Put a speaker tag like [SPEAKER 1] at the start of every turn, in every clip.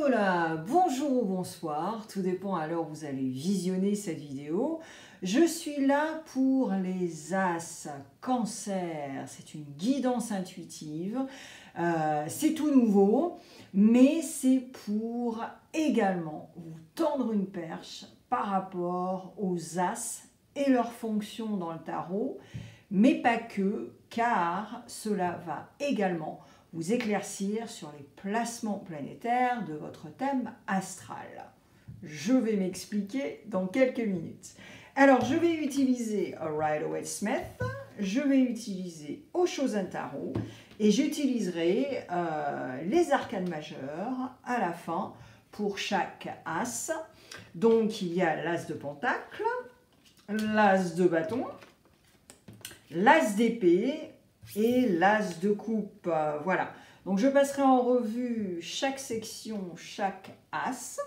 [SPEAKER 1] Hello là, bonjour ou bonsoir, tout dépend à l'heure où vous allez visionner cette vidéo. Je suis là pour les As Cancer, c'est une guidance intuitive, c'est tout nouveau, mais c'est pour également vous tendre une perche par rapport aux As et leurs fonctions dans le tarot, mais pas que, car cela va également vous éclaircir sur les placements planétaires de votre thème astral. Je vais m'expliquer dans quelques minutes. Alors, je vais utiliser Rider-Waite-Smith, je vais utiliser Osho-Zen Tarot et j'utiliserai les arcanes majeures à la fin pour chaque as. Donc, il y a l'as de pentacle, l'as de bâton, l'as d'épée et l'as de coupe. Voilà. Donc, je passerai en revue chaque section, chaque as.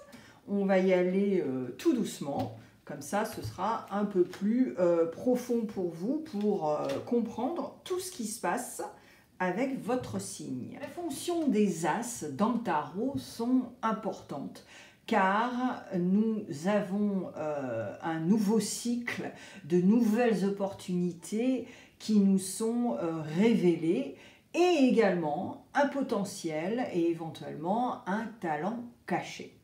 [SPEAKER 1] On va y aller tout doucement. Comme ça, ce sera un peu plus profond pour vous pour comprendre tout ce qui se passe avec votre signe. Les fonctions des as dans le tarot sont importantes car nous avons un nouveau cycle de nouvelles opportunités qui nous sont révélées et également un potentiel et éventuellement un talent caché.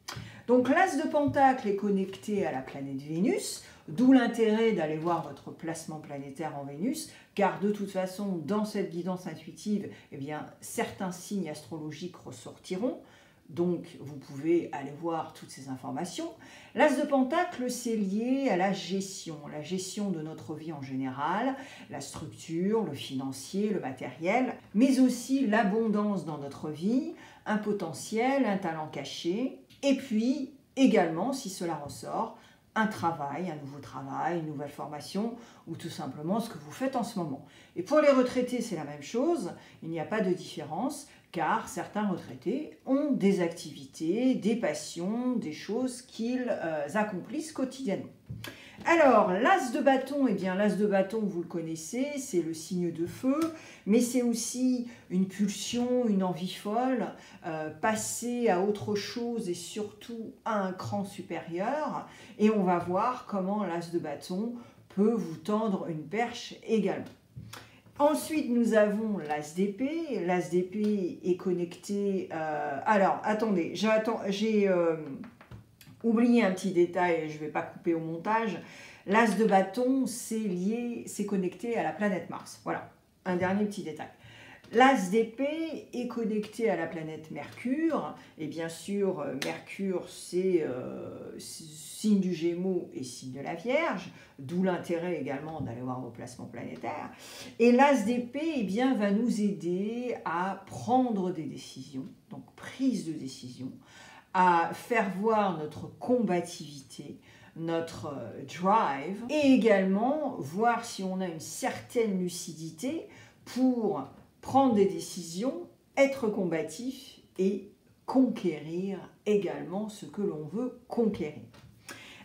[SPEAKER 1] Donc l'as de pentacle est connecté à la planète Vénus, d'où l'intérêt d'aller voir votre placement planétaire en Vénus, car de toute façon, dans cette guidance intuitive, eh bien, certains signes astrologiques ressortiront. Donc, vous pouvez aller voir toutes ces informations. L'as de pentacle, c'est lié à la gestion de notre vie en général, la structure, le financier, le matériel, mais aussi l'abondance dans notre vie, un potentiel, un talent caché, et puis également, si cela ressort, un travail, un nouveau travail, une nouvelle formation, ou tout simplement ce que vous faites en ce moment. Et pour les retraités, c'est la même chose, il n'y a pas de différence, car certains retraités ont des activités, des passions, des choses qu'ils accomplissent quotidiennement. Alors, l'as de bâton, eh bien l'as de bâton, vous le connaissez, c'est le signe de feu, mais c'est aussi une pulsion, une envie folle, passer à autre chose et surtout à un cran supérieur. Et on va voir comment l'as de bâton peut vous tendre une perche également. Ensuite, nous avons l'as d'épée. L'as d'épée est connecté... alors, attendez, j'ai oublié un petit détail, je ne vais pas couper au montage. L'as de bâton, c'est connecté à la planète Mars. Voilà, un dernier petit détail. L'as d'épée est connecté à la planète Mercure. Et bien sûr, Mercure, c'est signe du Gémeaux et signe de la Vierge, d'où l'intérêt également d'aller voir vos placements planétaires. Et l'as d'épée, eh bien, va nous aider à prendre des décisions, donc prise de décision, à faire voir notre combativité, notre drive, et également voir si on a une certaine lucidité pour prendre des décisions, être combatif et conquérir également ce que l'on veut conquérir.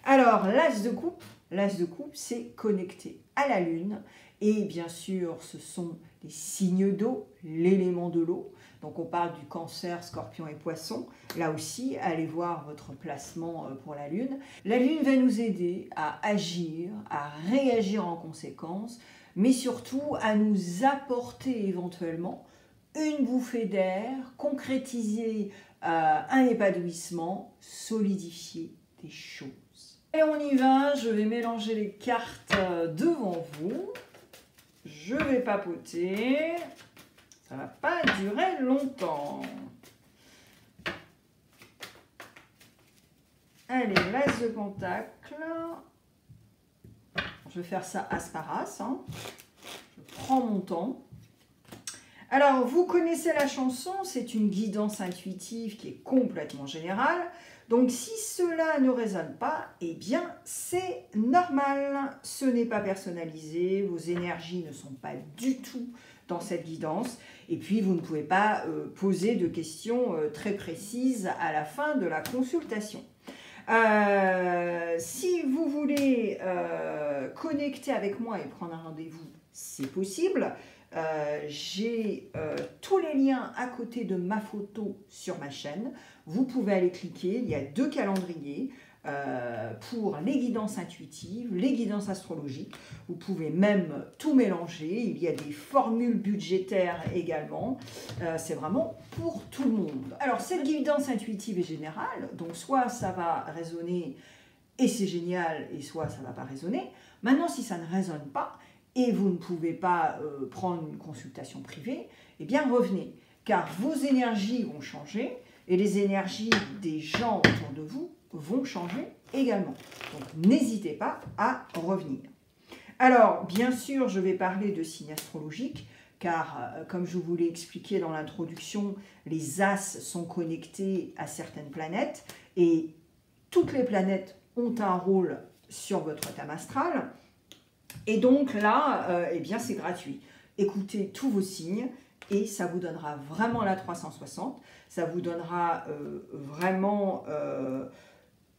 [SPEAKER 1] Alors, l'as de coupe, c'est connecté à la Lune et bien sûr, ce sont les signes d'eau, l'élément de l'eau. Donc, on parle du Cancer, Scorpion et Poisson. Là aussi, allez voir votre placement pour la Lune. La Lune va nous aider à agir, à réagir en conséquence, mais surtout à nous apporter éventuellement une bouffée d'air, concrétiser un épanouissement, solidifier des choses. Et on y va, je vais mélanger les cartes devant vous. Je vais papoter, ça ne va pas durer longtemps. Allez, l'as de pentacle. Je vais faire ça as par as, hein. Je prends mon temps. Alors, vous connaissez la chanson, c'est une guidance intuitive qui est complètement générale. Donc, si cela ne résonne pas, eh bien, c'est normal. Ce n'est pas personnalisé, vos énergies ne sont pas du tout dans cette guidance. Et puis, vous ne pouvez pas poser de questions très précises à la fin de la consultation. Si vous voulez connecter avec moi et prendre un rendez-vous, c'est possible. j'ai tous les liens à côté de ma photo sur ma chaîne. Vous pouvez aller cliquer, il y a 2 calendriers pour les guidances intuitives, les guidances astrologiques. Vous pouvez même tout mélanger, il y a des formules budgétaires également. C'est vraiment pour tout le monde. Alors cette guidance intuitive est générale, donc soit ça va résonner et c'est génial, et soit ça ne va pas résonner. Maintenant, si ça ne résonne pas, et vous ne pouvez pas prendre une consultation privée, eh bien revenez, car vos énergies vont changer, et les énergies des gens autour de vous vont changer également. Donc n'hésitez pas à revenir. Alors, bien sûr, je vais parler de signes astrologiques, car comme je vous l'ai expliqué dans l'introduction, les as sont connectés à certaines planètes, et toutes les planètes ont un rôle sur votre thème astral. Et donc là, eh bien c'est gratuit. Écoutez tous vos signes et ça vous donnera vraiment la 360. Ça vous donnera vraiment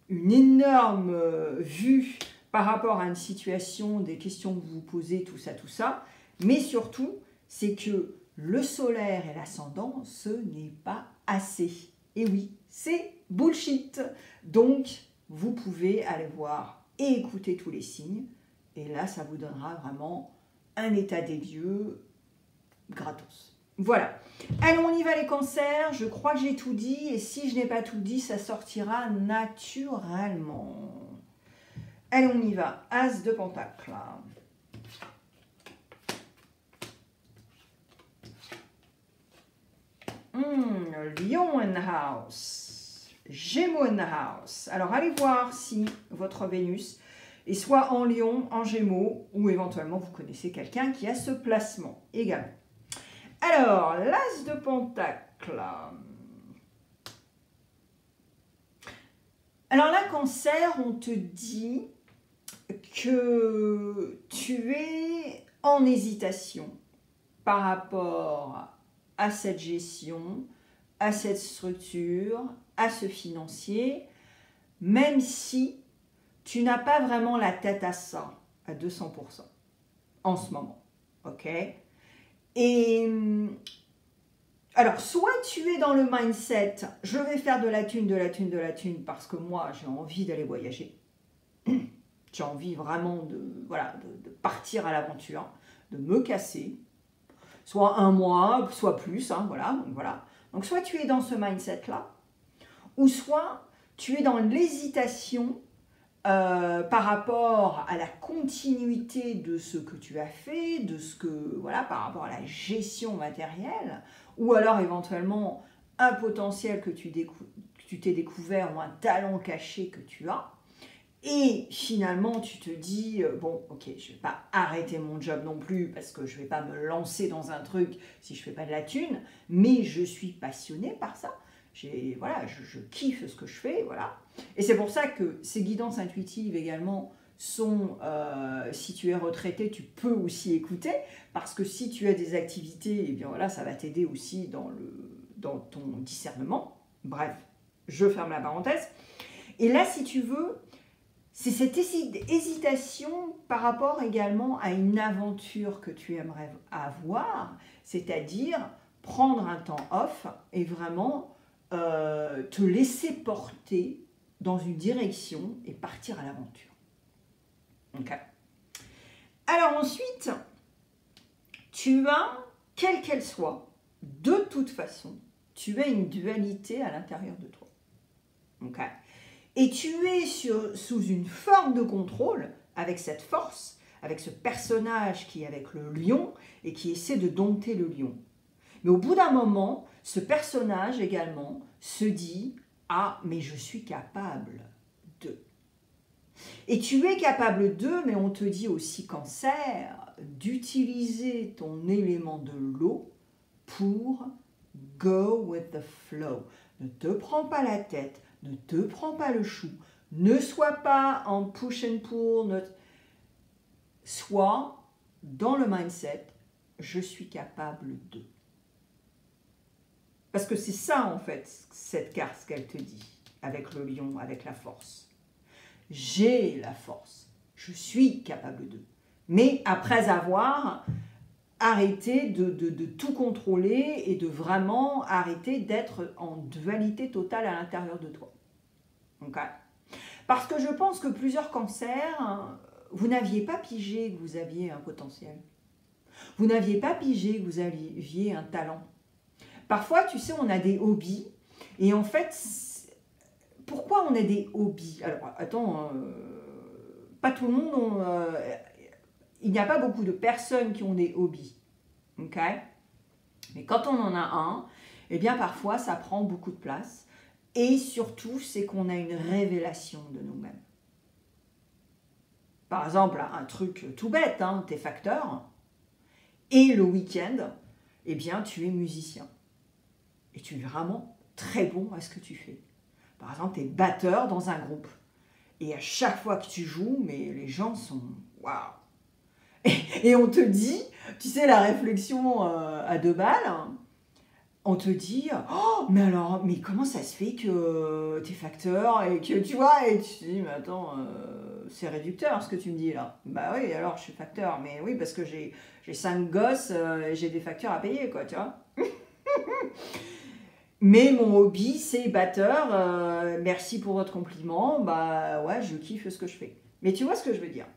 [SPEAKER 1] une énorme vue par rapport à une situation, des questions que vous vous posez, tout ça. Mais surtout, c'est que le solaire et l'ascendant, ce n'est pas assez. Et oui, c'est bullshit. Donc, vous pouvez aller voir et écouter tous les signes. Et là, ça vous donnera vraiment un état des lieux gratos. Voilà. Allez, on y va les cancers. Je crois que j'ai tout dit. Et si je n'ai pas tout dit, ça sortira naturellement. Allez, on y va. As de Pentacle. Lion in house. Gémeaux in house. Alors, allez voir si votre Vénus est soit en Lion, en Gémeaux, ou éventuellement vous connaissez quelqu'un qui a ce placement également. Alors, l'As de Pentacle. Alors là, Cancer, on te dit que tu es en hésitation par rapport à cette gestion, à cette structure, à ce financier, même si tu n'as pas vraiment la tête à ça, à 200% en ce moment, ok? Et alors, soit tu es dans le mindset, je vais faire de la thune, parce que moi, j'ai envie d'aller voyager. J'ai envie vraiment de partir à l'aventure, de me casser, soit un mois, soit plus, hein, voilà. Donc, soit tu es dans ce mindset-là, ou soit tu es dans l'hésitation par rapport à la continuité de ce que tu as fait, par rapport à la gestion matérielle, ou alors éventuellement un potentiel que tu t'es découvert ou un talent caché que tu as. Et finalement, tu te dis, bon, ok, je ne vais pas arrêter mon job non plus parce que je ne vais pas me lancer dans un truc si je ne fais pas de la thune, mais je suis passionnée par ça. Je kiffe ce que je fais, voilà. Et c'est pour ça que ces guidances intuitives également sont, si tu es retraité, tu peux aussi écouter, parce que si tu as des activités, eh bien voilà, ça va t'aider aussi dans ton discernement. Bref, je ferme la parenthèse. Et là, si tu veux, c'est cette hésitation par rapport également à une aventure que tu aimerais avoir, c'est-à-dire prendre un temps off et vraiment te laisser porter dans une direction et partir à l'aventure. Okay. Alors ensuite, tu as, quelle qu'elle soit, de toute façon, tu as une dualité à l'intérieur de toi. Okay. Et tu es sous une forme de contrôle avec cette force, avec ce personnage qui est avec le lion et qui essaie de dompter le lion. Mais au bout d'un moment, ce personnage également se dit « Ah, mais je suis capable de ». Et tu es capable de, mais on te dit aussi, Cancer, d'utiliser ton élément de l'eau pour « go with the flow ». Ne te prends pas la tête, ne te prends pas le chou, ne sois pas en push and pull, sois dans le mindset « je suis capable de ». Parce que c'est ça, en fait, cette carte, ce qu'elle te dit, avec le lion, avec la force. J'ai la force, je suis capable de. Mais après avoir arrêter de tout contrôler et de vraiment arrêter d'être en dualité totale à l'intérieur de toi. Okay. Parce que je pense que plusieurs cancers, vous n'aviez pas pigé que vous aviez un potentiel. Vous n'aviez pas pigé que vous aviez un talent. Parfois, tu sais, on a des hobbies. Et en fait, pourquoi on a des hobbies? Alors, attends, pas tout le monde... il n'y a pas beaucoup de personnes qui ont des hobbies. Ok? Mais quand on en a un, eh bien, parfois, ça prend beaucoup de place. Et surtout, c'est qu'on a une révélation de nous-mêmes. Par exemple, un truc tout bête, hein, t'es facteur, et le week-end, eh bien, tu es musicien. Et tu es vraiment très bon à ce que tu fais. Par exemple, tu es batteur dans un groupe. Et à chaque fois que tu joues, mais les gens sont... Waouh! Et on te dit, tu sais, la réflexion à 2 balles, hein, on te dit, oh, mais alors, mais comment ça se fait que t'es facteur et que tu vois, et tu te dis, mais attends, c'est réducteur ce que tu me dis là. Bah oui, alors je suis facteur, mais oui, parce que j'ai 5 gosses et j'ai des factures à payer, quoi, tu vois. Mais mon hobby, c'est batteur, merci pour votre compliment, bah ouais, je kiffe ce que je fais. Mais tu vois ce que je veux dire.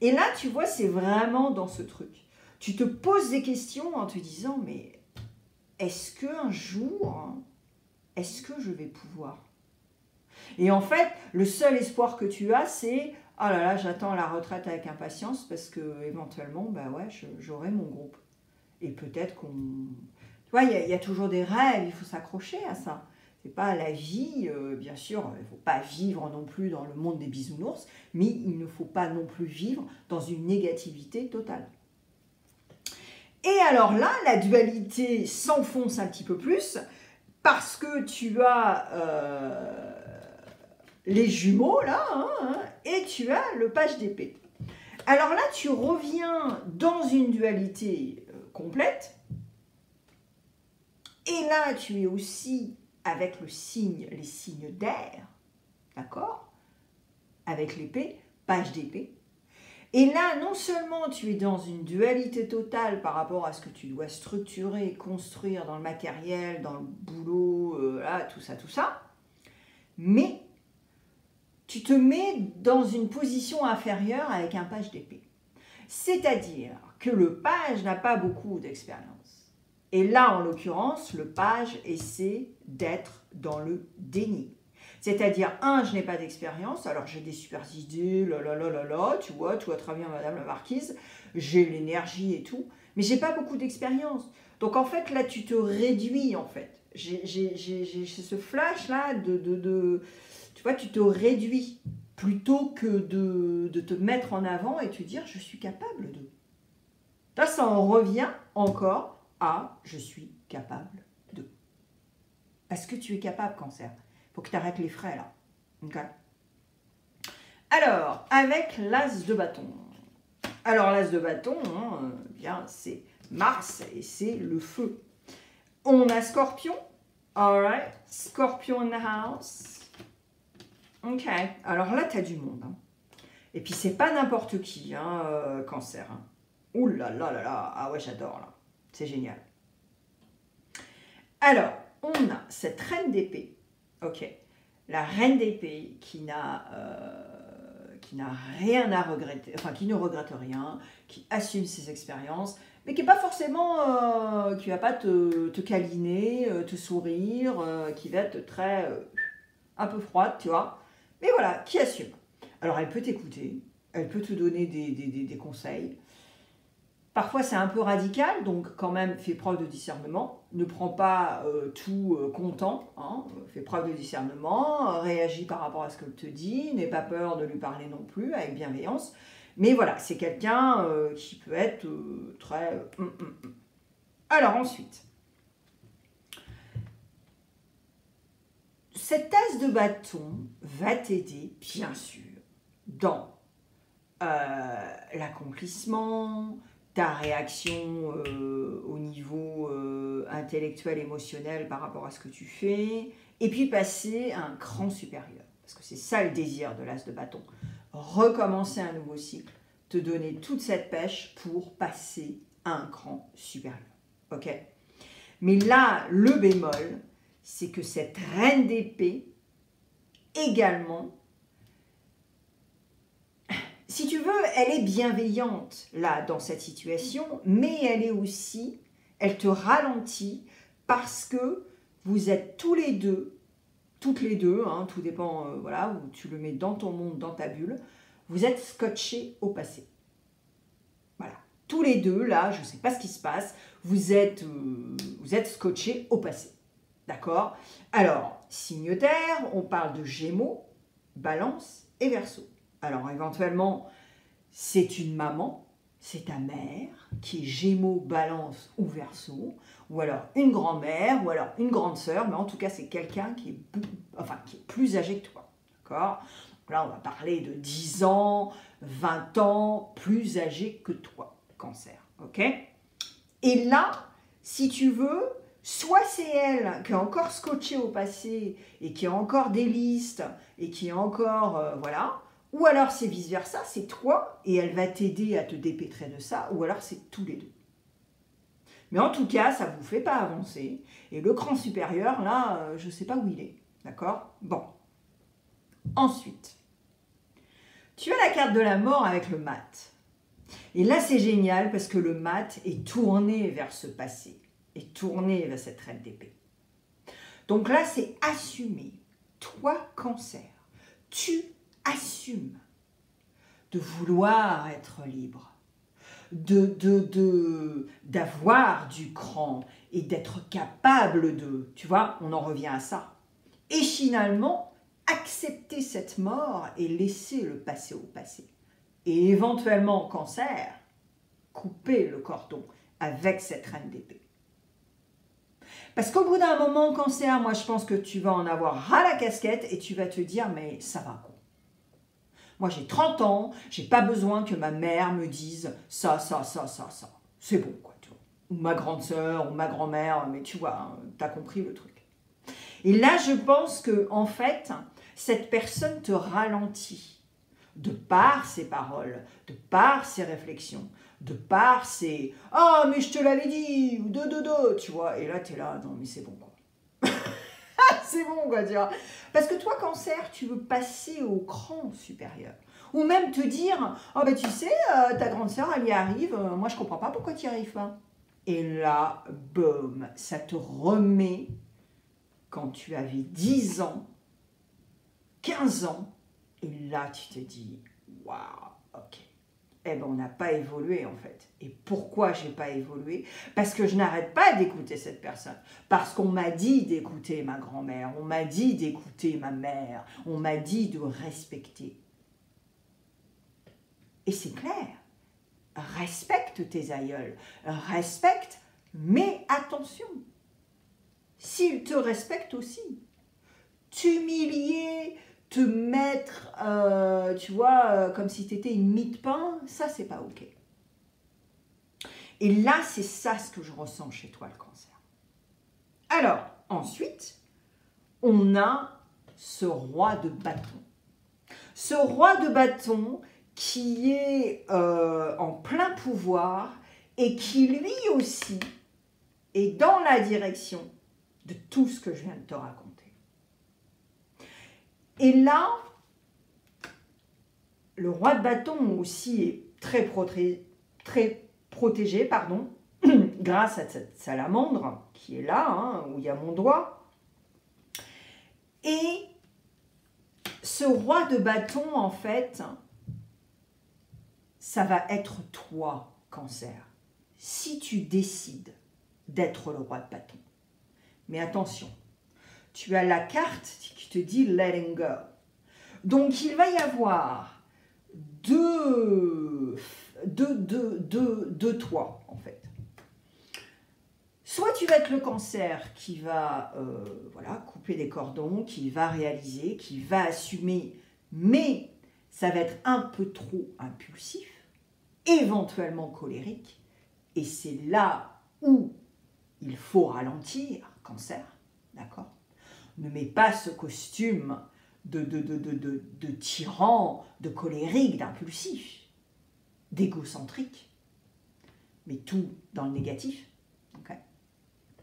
[SPEAKER 1] Et là, tu vois, c'est vraiment dans ce truc. Tu te poses des questions en te disant, mais... est-ce qu'un jour, est-ce que je vais pouvoir? Et en fait, le seul espoir que tu as, c'est « oh là là, j'attends la retraite avec impatience parce que éventuellement, bah ouais, j'aurai mon groupe. » Et peut-être qu'on... Tu vois, il y a toujours des rêves, il faut s'accrocher à ça. C'est pas la vie, bien sûr, il ne faut pas vivre non plus dans le monde des bisounours, mais il ne faut pas non plus vivre dans une négativité totale. Et alors là, la dualité s'enfonce un petit peu plus parce que tu as les jumeaux là, hein, et tu as le page d'épée. Alors là, tu reviens dans une dualité complète. Et là, tu es aussi avec les signes d'air, d'accord? Avec l'épée, page d'épée. Et là, non seulement tu es dans une dualité totale par rapport à ce que tu dois structurer, construire dans le matériel, dans le boulot, là, tout ça, mais tu te mets dans une position inférieure avec un page d'épée. C'est-à-dire que le page n'a pas beaucoup d'expérience. Et là, en l'occurrence, le page essaie d'être dans le déni. C'est-à-dire, je n'ai pas d'expérience, alors j'ai des super idées, tu vois très bien Madame la Marquise, j'ai l'énergie et tout, mais j'ai pas beaucoup d'expérience. Donc en fait, là, tu te réduis, en fait. J'ai ce flash-là tu vois, tu te réduis, plutôt que de te mettre en avant et te dire, je suis capable de. Là, ça en revient encore à, je suis capable de. Parce que tu es capable, Cancer. Faut que tu arrêtes les frais là. Okay. Alors, avec l'as de bâton. Alors, l'as de bâton, hein, bien, c'est Mars et c'est le feu. On a Scorpion. Alright. Scorpion in the house. Ok. Alors là, tu as du monde. Hein. Et puis, c'est pas n'importe qui, hein, Cancer. Hein. Ouh là là là là. Ah ouais, j'adore là. C'est génial. Alors, on a cette reine d'épée. Ok, la reine d'épée qui n'a rien à regretter, enfin qui ne regrette rien, qui assume ses expériences, mais qui n'est pas forcément, qui va pas te câliner, te sourire, qui va être très, un peu froide, tu vois, mais voilà, qui assume. Alors elle peut t'écouter, elle peut te donner des conseils. Parfois, c'est un peu radical, donc quand même, fais preuve de discernement. Ne prends pas tout content, hein. Fais preuve de discernement, réagis par rapport à ce qu'elle te dit, n'aie pas peur de lui parler non plus, avec bienveillance. Mais voilà, c'est quelqu'un qui peut être très... Alors ensuite, cet as de bâton va t'aider, bien sûr, dans l'accomplissement, ta réaction au niveau intellectuel, émotionnel par rapport à ce que tu fais, et puis passer à un cran supérieur. Parce que c'est ça le désir de l'as de bâton. Recommencer un nouveau cycle, te donner toute cette pêche pour passer un cran supérieur. Ok? Mais là, le bémol, c'est que cette reine d'épée, également, si tu veux, elle est bienveillante, là, dans cette situation, mais elle est aussi, elle te ralentit parce que vous êtes tous les deux, toutes les deux, hein, tout dépend, voilà, où tu le mets dans ton monde, dans ta bulle, vous êtes scotchés au passé. Voilà. Tous les deux, là, je ne sais pas ce qui se passe, vous êtes scotchés au passé. D'accord? Alors, signe terre, on parle de Gémeaux, Balance et Verseau. Alors, éventuellement, c'est une maman, c'est ta mère, qui est Gémeaux, Balance ou Verseau, ou alors une grand-mère, ou alors une grande sœur, mais en tout cas, c'est quelqu'un qui est plus âgé que toi. D'accord? Là, on va parler de 10 ans, 20 ans, plus âgé que toi, Cancer. Ok? Et là, si tu veux, soit c'est elle qui est encore scotchée au passé et qui a encore des listes et qui est encore, voilà, ou alors c'est vice-versa, c'est toi et elle va t'aider à te dépêtrer de ça, ou alors c'est tous les deux. Mais en tout cas, ça ne vous fait pas avancer. Et le cran supérieur, là, je ne sais pas où il est. D'accord? Bon. Ensuite, tu as la carte de la mort avec le mat. Et là, c'est génial parce que le mat est tourné vers ce passé, est tourné vers cette reine d'épée. Donc là, c'est assumer. Toi, Cancer, tu assumes de vouloir être libre, d'avoir du cran et d'être capable de, tu vois, on en revient à ça. Et finalement, accepter cette mort et laisser le passé au passé. Et éventuellement, Cancer, couper le cordon avec cette reine d'épée. Parce qu'au bout d'un moment, Cancer, moi je pense que tu vas en avoir ras la casquette et tu vas te dire, mais ça va quoi. Moi j'ai 30 ans, j'ai pas besoin que ma mère me dise ça. C'est bon quoi, tu vois. Ou ma grande sœur, ou ma grand-mère, mais tu vois, hein, t'as compris le truc. Et là, je pense que en fait, cette personne te ralentit de par ses paroles, de par ses réflexions, de par ses « Ah, mais je te l'avais dit !» ou « tu vois. Et là, tu es là, non, mais c'est bon, quoi. C'est bon, quoi, tu vois. Parce que toi, Cancer, tu veux passer au cran supérieur. Ou même te dire « Oh, ben tu sais, ta grande sœur, elle y arrive, moi, je comprends pas pourquoi tu n'y arrives pas. » Et là, boum, ça te remet quand tu avais 10 ans, 15 ans, et là, tu te dis, waouh, ok. Eh bien, on n'a pas évolué en fait. Et pourquoi je n'ai pas évolué? Parce que je n'arrête pas d'écouter cette personne. Parce qu'on m'a dit d'écouter ma grand-mère, on m'a dit d'écouter ma mère, on m'a dit de respecter. Et c'est clair. Respecte tes aïeuls. Respecte, mais attention. S'ils te respectent aussi. T'humilier, te mettre, tu vois, comme si tu étais une mie de pain, ça, c'est pas OK. Et là, c'est ça ce que je ressens chez toi, le Cancer. Alors, ensuite, on a ce roi de bâton. Ce roi de bâton qui est en plein pouvoir et qui, lui aussi, est dans la direction de tout ce que je viens de te raconter. Et là, le roi de bâton aussi est très protégé, pardon, grâce à cette salamandre qui est là, hein, où il y a mon doigt. Et ce roi de bâton, en fait, ça va être toi, Cancer, si tu décides d'être le roi de bâton. Mais attention, tu as la carte qui te dit « letting go ». Donc, il va y avoir deux toi, en fait. Soit tu vas être le Cancer qui va voilà, couper des cordons, qui va réaliser, qui va assumer, mais ça va être un peu trop impulsif, éventuellement colérique, et c'est là où il faut ralentir, Cancer, d'accord? Ne mets pas ce costume de tyran, de colérique, d'impulsif, d'égocentrique. mais tout dans le négatif. Okay?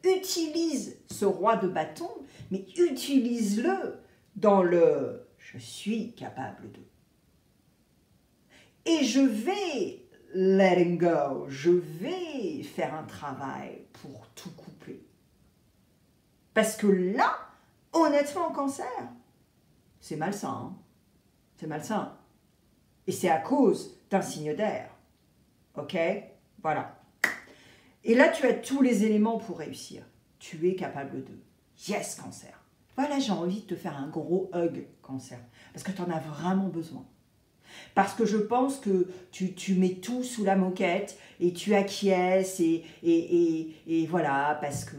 [SPEAKER 1] Utilise ce roi de bâton, mais utilise-le dans le « je suis capable de ». Et je vais letting go, je vais faire un travail pour tout couper. Parce que là, honnêtement, cancer, c'est malsain. Hein? C'est malsain. Et c'est à cause d'un signe d'air. Ok? Voilà. Et là, tu as tous les éléments pour réussir. Tu es capable de. Yes, cancer. Voilà, j'ai envie de te faire un gros hug, cancer. Parce que tu en as vraiment besoin. Parce que je pense que tu mets tout sous la moquette et tu acquiesces et voilà, parce que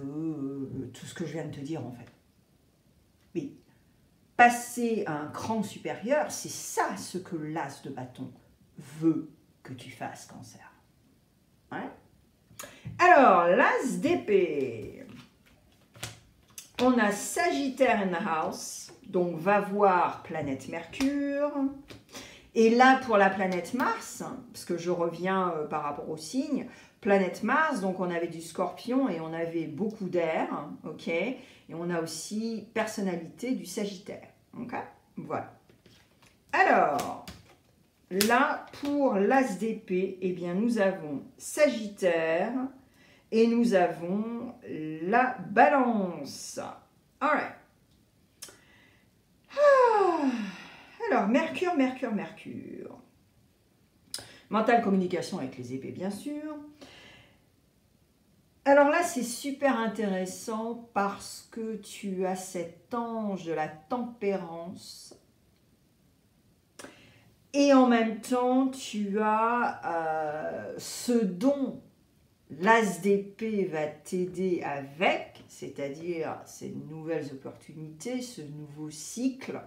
[SPEAKER 1] tout ce que je viens de te dire en fait. Mais passer à un cran supérieur, c'est ça ce que l'as de bâton veut que tu fasses, cancer. Ouais. Alors, l'as d'épée. On a Sagittaire in the house, donc va voir planète Mercure. Et là, pour la planète Mars, parce que je reviens par rapport au signe, planète Mars, donc on avait du Scorpion et on avait beaucoup d'air, ok? Et on a aussi personnalité du Sagittaire, ok? Voilà. Alors, là, pour l'as d'épée, eh bien, nous avons Sagittaire et nous avons la Balance. All right. Alors, Mercure. Mental, communication avec les épées, bien sûr. Alors là, c'est super intéressant parce que tu as cet ange de la tempérance. Et en même temps, tu as ce dont l'as d'épée va t'aider avec, c'est-à-dire ces nouvelles opportunités, ce nouveau cycle,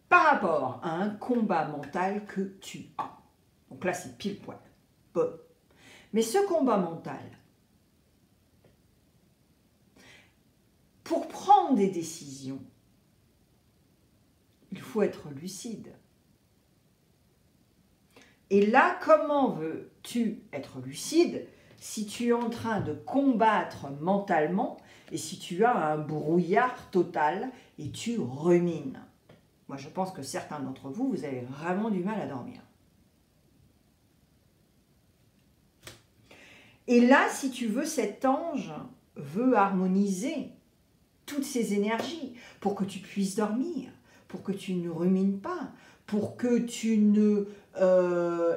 [SPEAKER 1] par rapport à un combat mental que tu as. Donc là, c'est pile poil. Bon. Mais ce combat mental, pour prendre des décisions, il faut être lucide. Et là, comment veux-tu être lucide si tu es en train de combattre mentalement et si tu as un brouillard total et tu rumines? Moi, je pense que certains d'entre vous, vous avez vraiment du mal à dormir. Et là, si tu veux, cet ange veut harmoniser toutes ces énergies pour que tu puisses dormir, pour que tu ne rumines pas, pour que tu ne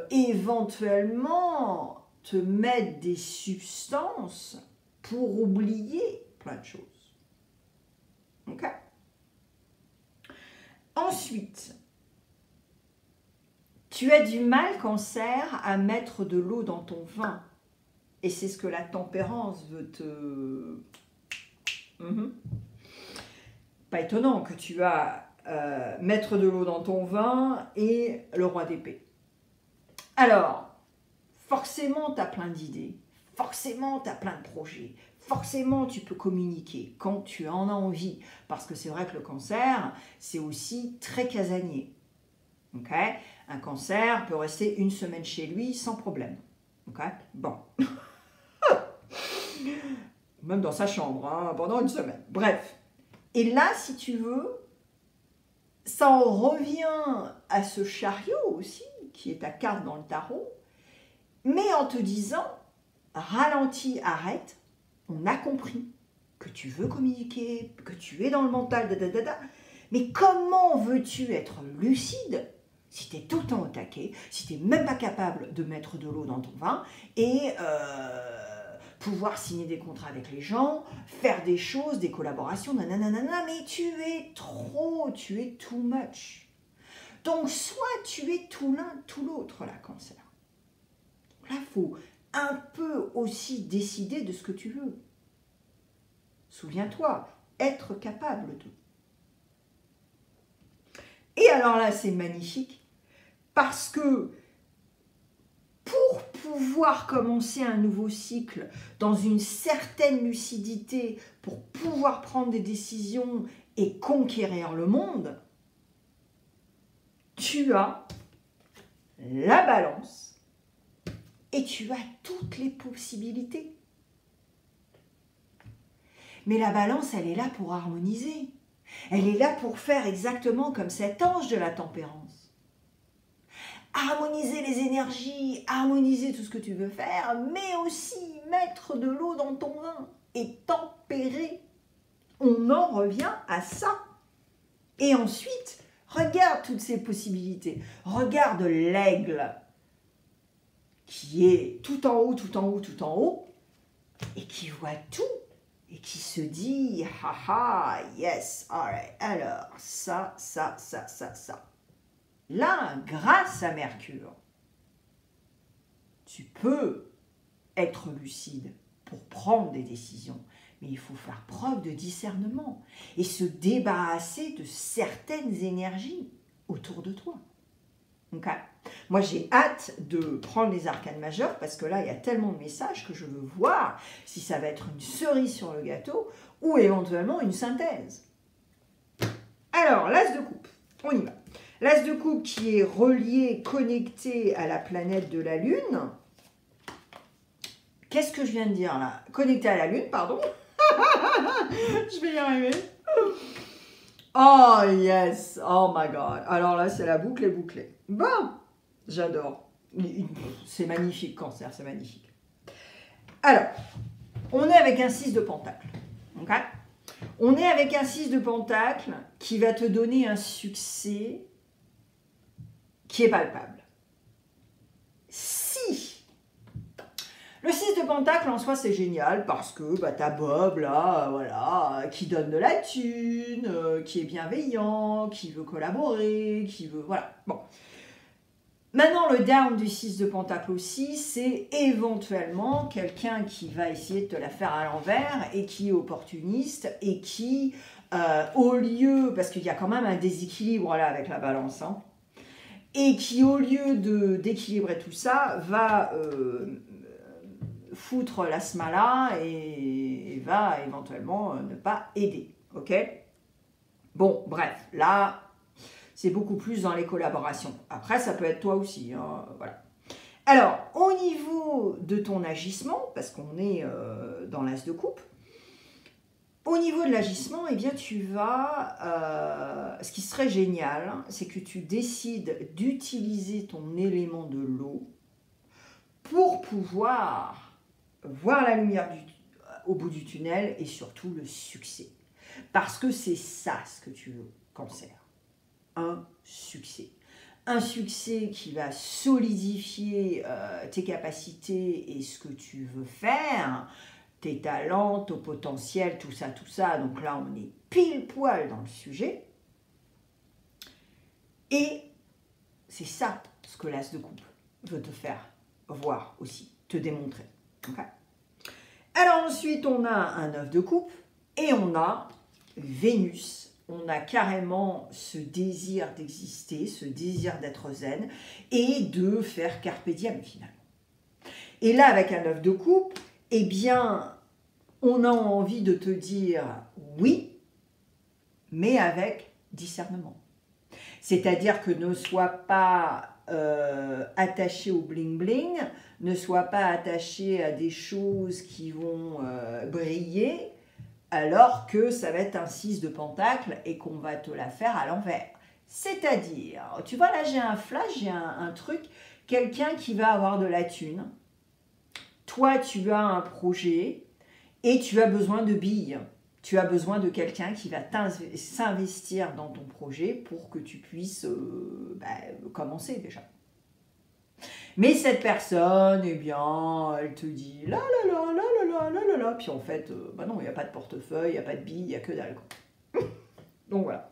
[SPEAKER 1] éventuellement te mettes des substances pour oublier plein de choses. Ok? Ensuite, tu as du mal, cancer, à mettre de l'eau dans ton vin. Et c'est ce que la tempérance veut te... Pas étonnant que tu vas mettre de l'eau dans ton vin et le roi d'épée. Alors, forcément, tu as plein d'idées. Forcément, tu as plein de projets. Forcément, tu peux communiquer quand tu en as envie. Parce que c'est vrai que le cancer, c'est aussi très casanier. Okay? Un cancer peut rester une semaine chez lui sans problème. Okay? Bon. Même dans sa chambre, hein, pendant une semaine. Bref. Et là, si tu veux, ça en revient à ce chariot aussi, qui est ta carte dans le tarot, mais en te disant, ralentis, arrête, on a compris que tu veux communiquer, que tu es dans le mental, mais comment veux-tu être lucide si tu es tout le temps au taquet, si tu n'es même pas capable de mettre de l'eau dans ton vin et pouvoir signer des contrats avec les gens, faire des choses, des collaborations, nanana, mais tu es too much. Donc, soit tu es tout l'un, tout l'autre, là, cancer. Là, il faut un peu aussi décider de ce que tu veux. Souviens-toi, être capable de. Et alors là, c'est magnifique, parce que pour pouvoir commencer un nouveau cycle dans une certaine lucidité, pour pouvoir prendre des décisions et conquérir le monde, tu as la balance et tu as toutes les possibilités. Mais la balance, elle est là pour harmoniser. Elle est là pour faire exactement comme cet ange de la tempérance. Harmoniser les énergies, harmoniser tout ce que tu veux faire, mais aussi mettre de l'eau dans ton vin et tempérer. On en revient à ça. Et ensuite, regarde toutes ces possibilités. Regarde l'aigle qui est tout en haut, tout en haut, tout en haut, et qui voit tout, et qui se dit « Haha, yes, alright, alors, ça. » Là, grâce à Mercure, tu peux être lucide pour prendre des décisions, mais il faut faire preuve de discernement et se débarrasser de certaines énergies autour de toi. Okay. Moi, j'ai hâte de prendre les arcanes majeures parce que là, il y a tellement de messages que je veux voir si ça va être une cerise sur le gâteau ou éventuellement une synthèse. Alors, l'as de coupe, on y va. L'as de coupe qui est relié, connecté à la planète de la Lune. Qu'est-ce que je viens de dire là? Connecté à la Lune, pardon. Je vais y arriver. Oh yes, oh my god. Alors là, c'est la boucle est bouclée. Bon, j'adore. C'est magnifique, Cancer, c'est magnifique. Alors, on est avec un 6 de pentacle. Okay? On est avec un 6 de pentacle qui va te donner un succès qui est palpable. Si le 6 de pentacle en soi c'est génial parce que bah, t'as Bob là, voilà, qui donne de la thune, qui est bienveillant, qui veut collaborer, qui veut, voilà, bon. Maintenant le down du 6 de pentacle aussi, c'est éventuellement quelqu'un qui va essayer de te la faire à l'envers et qui est opportuniste et qui, au lieu, parce qu'il y a quand même un déséquilibre là avec la balance, hein, et qui, au lieu d'équilibrer tout ça, va foutre la smala et va éventuellement ne pas aider. Ok? Bon, bref, là, c'est beaucoup plus dans les collaborations. Après, ça peut être toi aussi. Hein, voilà. Alors, au niveau de ton agissement, parce qu'on est dans l'as de coupe, au niveau de l'agissement, eh bien, tu vas... ce qui serait génial, c'est que tu décides d'utiliser ton élément de l'eau pour pouvoir voir la lumière au bout du tunnel et surtout le succès. Parce que c'est ça ce que tu veux, Cancer. Un succès. Un succès qui va solidifier tes capacités et ce que tu veux faire, tes talents, ton potentiel, tout ça, tout ça. Donc là, on est pile poil dans le sujet. Et c'est ça ce que l'as de coupe veut te faire voir aussi, te démontrer. Okay. Alors ensuite, on a un 9 de coupe et on a Vénus. On a carrément ce désir d'exister, ce désir d'être zen et de faire carpe diem finalement. Et là, avec un 9 de coupe, eh bien, on a envie de te dire oui, mais avec discernement. C'est-à-dire que ne sois pas attaché au bling-bling, ne sois pas attaché à des choses qui vont briller, alors que ça va être un 6 de pentacle et qu'on va te la faire à l'envers. C'est-à-dire, tu vois, là j'ai un flash, j'ai un truc, quelqu'un qui va avoir de la thune, toi tu as un projet et tu as besoin de billes. Tu as besoin de quelqu'un qui va s'investir dans ton projet pour que tu puisses commencer déjà. Mais cette personne, eh bien, elle te dit là là là là là là là là, puis en fait, non, il n'y a pas de portefeuille, il n'y a pas de billes, il n'y a que dalle. Donc voilà,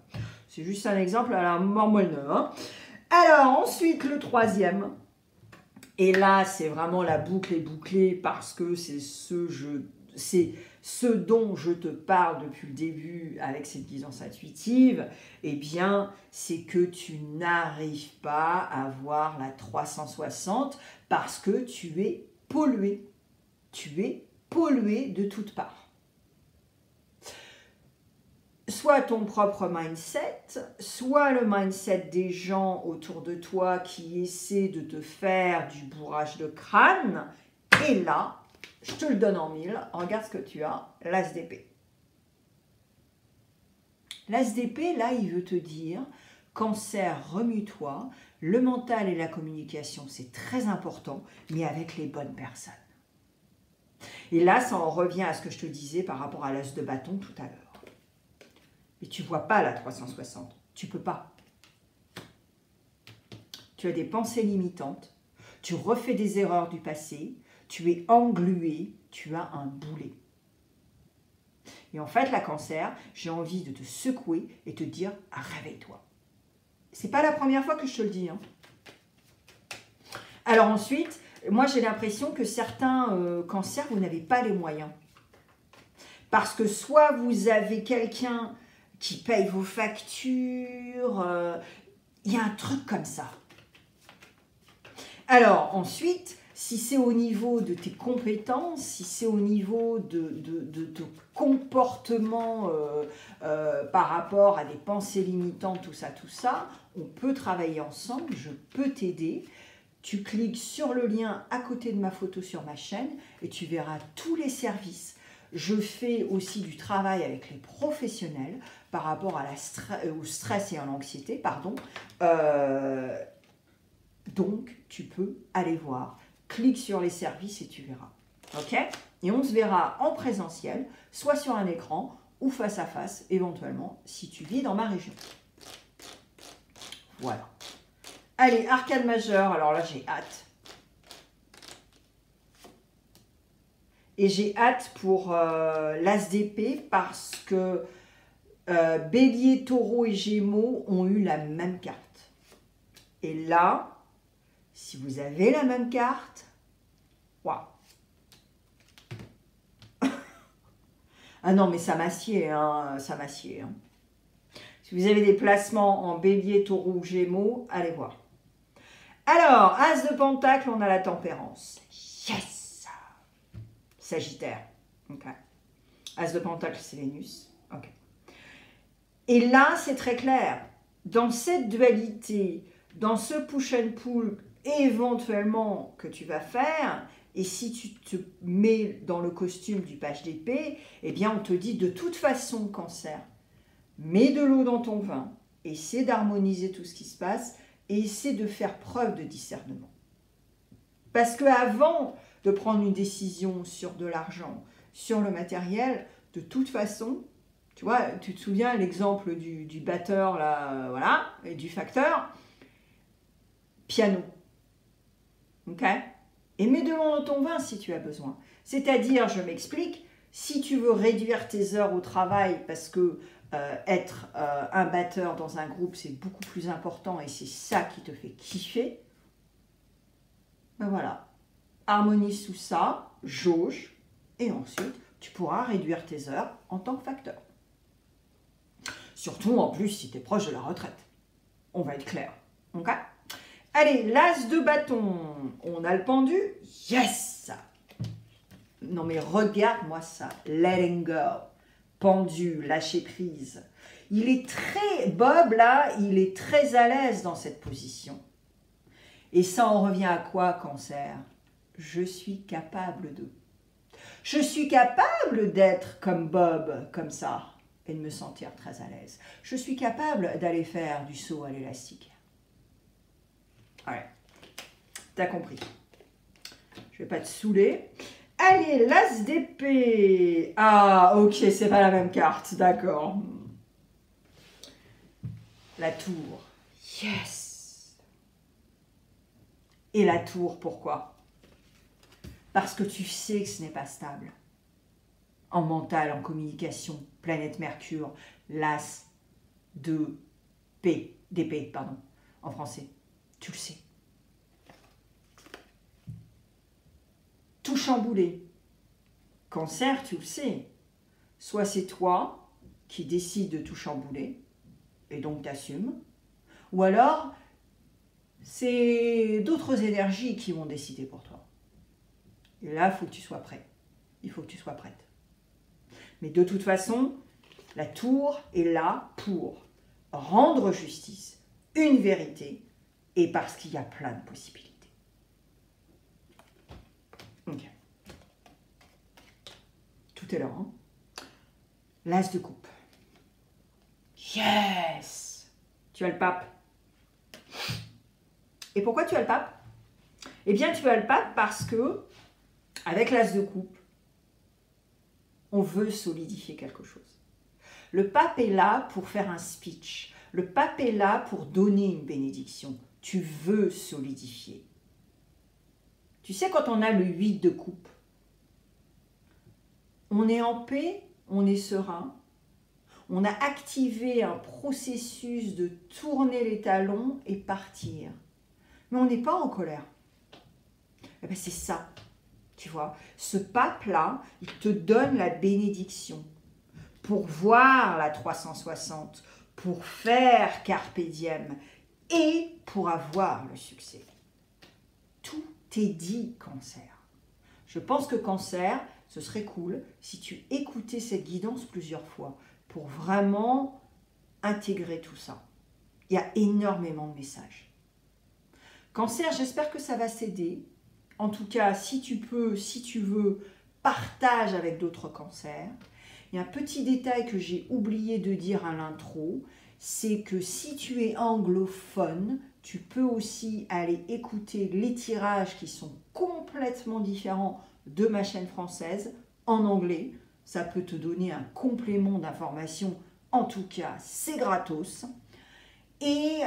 [SPEAKER 1] c'est juste un exemple à la mormone. Hein. Alors ensuite, le troisième, et là, c'est vraiment la boucle est bouclée parce que c'est ce dont je te parle depuis le début avec cette guidance intuitive, eh bien, c'est que tu n'arrives pas à voir la 360 parce que tu es pollué. Tu es pollué de toutes parts. soit ton propre mindset, soit le mindset des gens autour de toi qui essaient de te faire du bourrage de crâne. Et là, je te le donne en mille, regarde ce que tu as, l'as d'épée. L'as d'épée, là, il veut te dire, Cancer, remue-toi, le mental et la communication, c'est très important, mais avec les bonnes personnes. Et là, ça en revient à ce que je te disais par rapport à l'as de bâton tout à l'heure. Et tu ne vois pas la 360, tu ne peux pas. Tu as des pensées limitantes, tu refais des erreurs du passé, tu es englué, tu as un boulet. Et en fait, la Cancer, j'ai envie de te secouer et te dire « réveille-toi ». C'est pas la première fois que je te le dis. Hein. Alors ensuite, moi j'ai l'impression que certains cancers, vous n'avez pas les moyens. Parce que soit vous avez quelqu'un qui paye vos factures, il y a un truc comme ça. Alors ensuite, si c'est au niveau de tes compétences, si c'est au niveau de ton comportement par rapport à des pensées limitantes, tout ça, on peut travailler ensemble, je peux t'aider. Tu cliques sur le lien à côté de ma photo sur ma chaîne et tu verras tous les services. Je fais aussi du travail avec les professionnels par rapport à au stress et à l'anxiété, pardon. Donc, tu peux aller voir. Clique sur les services et tu verras. Ok? Et on se verra en présentiel, soit sur un écran ou face à face, éventuellement, si tu vis dans ma région. Voilà. Allez, arcane majeure. Alors là, j'ai hâte. Et j'ai hâte pour l'as d'épée parce que Bélier, Taureau et Gémeaux ont eu la même carte. Et là, si vous avez la même carte, waouh. Ah non, mais ça m'assied, hein, ça m'assied. Hein. Si vous avez des placements en Bélier, Taureau ou Gémeaux, allez voir. Alors, As de Pentacle, on a la tempérance. Yes! Sagittaire. Ok. As de Pentacle, c'est Vénus. Ok. Et là, c'est très clair. Dans cette dualité, dans ce push and pull, éventuellement, que tu vas faire, et si tu te mets dans le costume du page d'épée, eh bien, on te dit de toute façon, Cancer, mets de l'eau dans ton vin, essaie d'harmoniser tout ce qui se passe, et essaie de faire preuve de discernement. Parce qu'avant de prendre une décision sur de l'argent, sur le matériel, de toute façon, tu vois, tu te souviens l'exemple du batteur, là, voilà, et du facteur, piano. Ok? Et mets de l'eau dans ton vin si tu as besoin. C'est-à-dire, je m'explique, si tu veux réduire tes heures au travail parce que être un batteur dans un groupe, c'est beaucoup plus important et c'est ça qui te fait kiffer, ben voilà, harmonise tout ça, jauge, et ensuite, tu pourras réduire tes heures en tant que facteur. Surtout, en plus, si tu es proche de la retraite. On va être clair. Ok? Allez, l'as de bâton. On a le pendu. Yes! Non, mais regarde-moi ça. Letting go. Pendu, lâcher prise. Il est très... Bob, là, il est très à l'aise dans cette position. Et ça en revient à quoi, Cancer? Je suis capable de. Je suis capable d'être comme Bob, comme ça, et de me sentir très à l'aise. Je suis capable d'aller faire du saut à l'élastique. Ouais, t'as compris. Je vais pas te saouler. Allez, l'as d'épée. Ah, ok, c'est pas la même carte, d'accord. La tour. Yes. Et la tour, pourquoi? Parce que tu sais que ce n'est pas stable. En mental, en communication, planète Mercure, l'as d'épée, pardon, en français. Tu le sais. Tout chamboulé. Cancer, tu le sais. Soit c'est toi qui décides de tout chambouler, et donc t'assumes, ou alors c'est d'autres énergies qui vont décider pour toi. Et là, il faut que tu sois prêt. Il faut que tu sois prête. Mais de toute façon, La tour est là pour rendre justice, une vérité, et parce qu'il y a plein de possibilités. Ok. Tout est là. Hein. L'as de coupe. Yes! Tu as le pape. Et pourquoi tu as le pape? Eh bien, tu as le pape parce que, avec l'as de coupe, on veut solidifier quelque chose. Le pape est là pour faire un speech. Le pape est là pour donner une bénédiction. Tu veux solidifier. Tu sais, quand on a le 8 de coupe, on est en paix, on est serein. On a activé un processus de tourner les talons et partir. Mais on n'est pas en colère. Eh bien, c'est ça, tu vois. Ce pape-là, il te donne la bénédiction pour voir la 360, pour faire carpe diem et pour avoir le succès. Tout est dit, Cancer. Je pense que Cancer, ce serait cool si tu écoutais cette guidance plusieurs fois pour vraiment intégrer tout ça. Il y a énormément de messages. Cancer, j'espère que ça va s'aider. En tout cas, si tu peux, si tu veux, partage avec d'autres cancers. Il y a un petit détail que j'ai oublié de dire à l'intro, c'est que si tu es anglophone, tu peux aussi aller écouter les tirages qui sont complètement différents de ma chaîne française en anglais. Ça peut te donner un complément d'information. En tout cas, c'est gratos. Et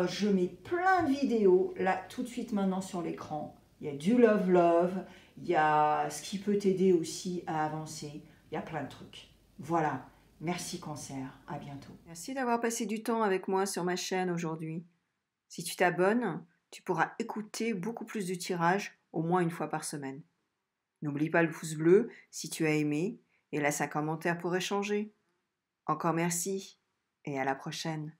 [SPEAKER 1] je mets plein de vidéos là tout de suite maintenant sur l'écran. Il y a du love, il y a ce qui peut t'aider aussi à avancer. Il y a plein de trucs. Voilà. Merci Cancer. À bientôt.
[SPEAKER 2] Merci d'avoir passé du temps avec moi sur ma chaîne aujourd'hui. Si tu t'abonnes, tu pourras écouter beaucoup plus de tirages au moins une fois par semaine. N'oublie pas le pouce bleu si tu as aimé et laisse un commentaire pour échanger. Encore merci et à la prochaine.